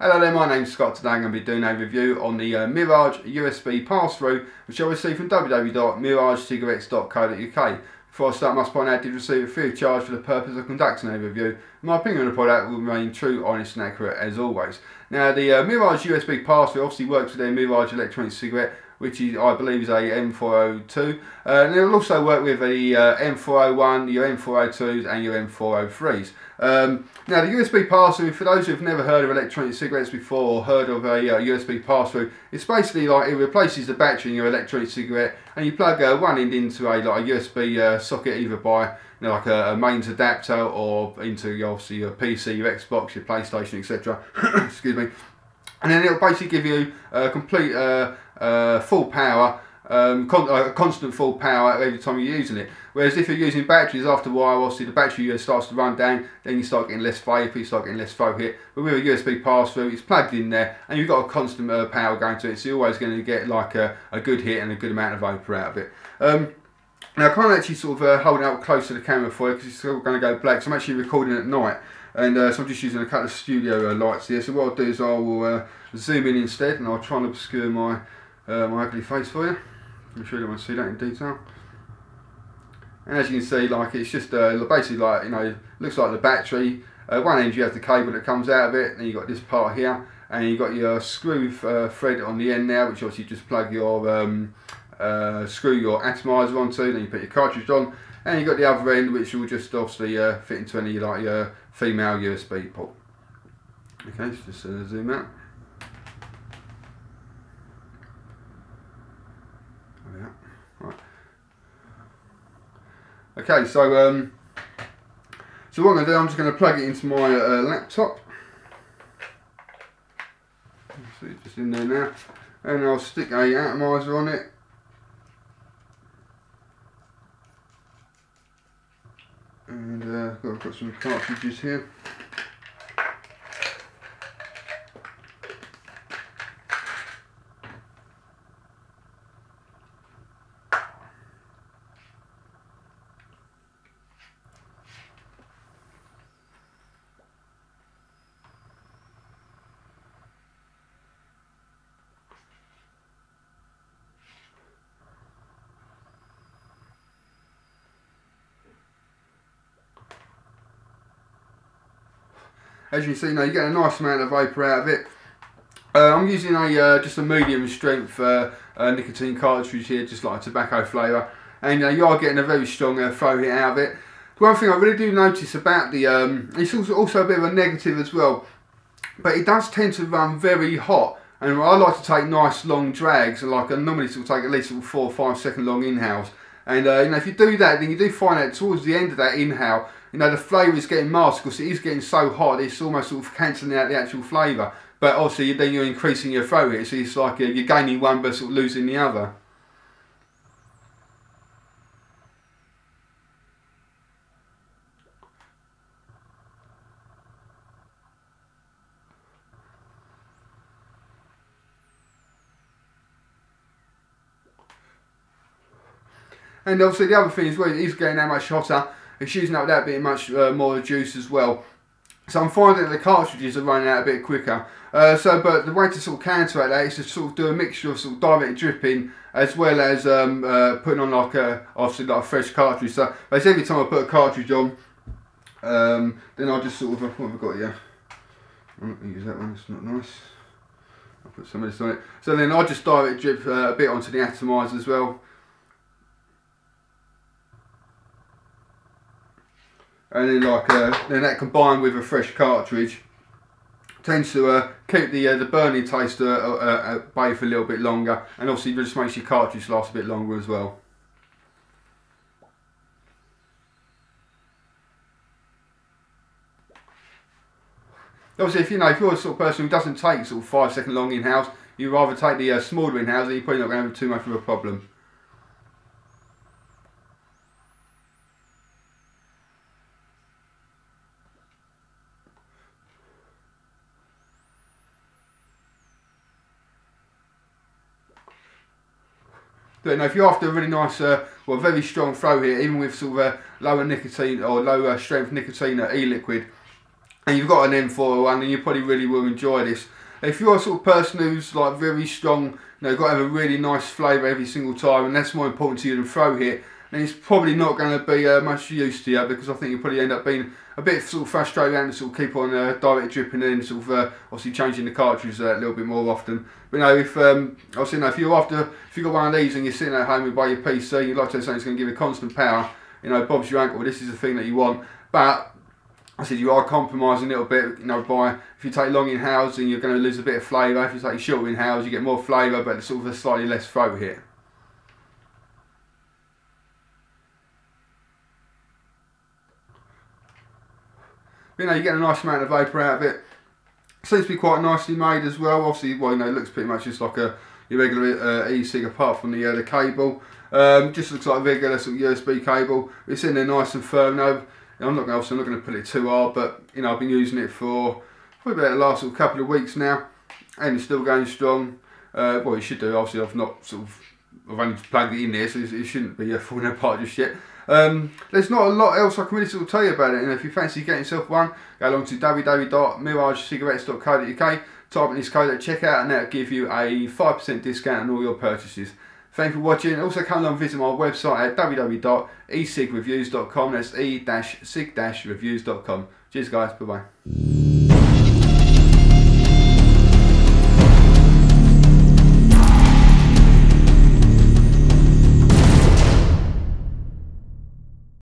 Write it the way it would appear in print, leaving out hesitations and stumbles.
Hello there, my name's Scott. Today I'm going to be doing a review on the Mirage USB pass-through, which I received from www.miragecigarettes.co.uk. Before I start, I must point out I did receive it free of charge for the purpose of conducting a review. My opinion on the product will remain true, honest and accurate as always. Now the Mirage USB pass-through obviously works with their Mirage electronic cigarette, which is, I believe is a M402. And it will also work with the M401, your M402s and your M403s. Now the USB pass-through, for those who have never heard of electronic cigarettes before or heard of a USB pass-through, it's basically like it replaces the battery in your electronic cigarette and you plug one end into a USB socket, either by like a mains adapter or into obviously your PC, your Xbox, your PlayStation, etc. Excuse me. And then it'll basically give you complete full power, constant full power every time you're using it. Whereas if you're using batteries, after a while, obviously the battery starts to run down, then you start getting less vapour, you start getting less throw hit. But with a USB pass-through, it's plugged in there, and you've got a constant power going to it, so you're always going to get like a good hit and a good amount of vapour out of it. Now I can't actually sort of hold it up close to the camera for you because it's still going to go black, so I'm actually recording at night. And so I'm just using a couple of studio lights here. So what I'll do is I will zoom in instead, and I'll try and obscure my my ugly face for you. I'm sure you don't want to see that in detail. And as you can see, like it's just basically like, looks like the battery. One end you have the cable that comes out of it, then you got this part here, and you got your screw thread on the end now, which obviously you just plug your screw your atomizer onto. Then you put your cartridge on, and you got the other end, which will just obviously fit into any like female USB port. Okay, let's just zoom out. Right. Okay, so what I'm going to do, I'm just going to plug it into my laptop. See, it's just in there now, and I'll stick a atomizer on it. And I've got some cartridges here. As you can see, you get a nice amount of vapour out of it. I'm using just a medium strength nicotine cartridge here, just like a tobacco flavour, and you are getting a very strong throw hit out of it. One thing I really do notice about the, it's also a bit of a negative as well, but it does tend to run very hot, and I like to take nice long drags, and like I normally sort of take at least 4 or 5 second long inhales. And if you do that, then you do find that towards the end of that inhale, the flavour is getting masked because it is getting so hot, it's almost sort of cancelling out the actual flavour. But obviously then you're increasing your throw hit, so it's like you're gaining one but sort of losing the other. And obviously the other thing is, well, it is getting that much hotter, it's using up that bit much more juice as well. So I'm finding that the cartridges are running out a bit quicker. But the way to sort of counteract that is to sort of do a mixture of sort of direct dripping as well as putting on like obviously like a fresh cartridge. So basically every time I put a cartridge on, then I just sort of, what have I got here? I'm not going to use that one, it's not nice. I'll put some of this on it. So then I just direct drip a bit onto the atomizer as well. And then then that combined with a fresh cartridge tends to keep the burning taste at bay for a little bit longer, and obviously just makes your cartridge last a bit longer as well. Obviously, if you're the sort of person who doesn't take sort of 5 second long inhales, you rather take the smaller inhales, and you're probably not going to have too much of a problem. But if you're after a really nice, well, very strong throw hit, even with sort of lower nicotine or lower strength nicotine e-liquid, and you've got an M401, then you probably really will enjoy this. If you're a sort of person who's like very strong, you know, got to have a really nice flavour every single time, and that's more important to you than throw hit, then it's probably not going to be much use to you, because I think you'll probably end up being a bit sort of frustrated and sort of keep on direct dripping in, sort of obviously changing the cartridge a little bit more often. But you know, if obviously, you know, if you've got one of these and you're sitting at home by your PC, you'd like to have something that's going to give you constant power, you know, bobs your ankle, this is the thing that you want. But I said you are compromising a little bit, you know, by if you take long inhales, then you're going to lose a bit of flavour. If you take short inhales, you get more flavour, but it's sort of a slightly less throat hit. You know, you get a nice amount of vapour out of it. Seems to be quite nicely made as well. Obviously, well, you know, it looks pretty much just like a your regular E-Cig, apart from the cable. Just looks like a regular sort of USB cable. It's in there nice and firm now. I'm not going to put it too hard, but you know, I've been using it for probably about the last sort of couple of weeks now, and it's still going strong. Well, it should do. Obviously, I've only plugged it in there, so it shouldn't be falling apart just yet. There's not a lot else I can really sort of tell you about it, and if you fancy getting yourself one, go along to www.miragecigarettes.co.uk, type in this code at checkout, and that'll give you a 5% discount on all your purchases. Thank you for watching. Also come along and visit my website at www.ecigreviews.com. That's e-cig-reviews.com. Cheers guys, bye bye.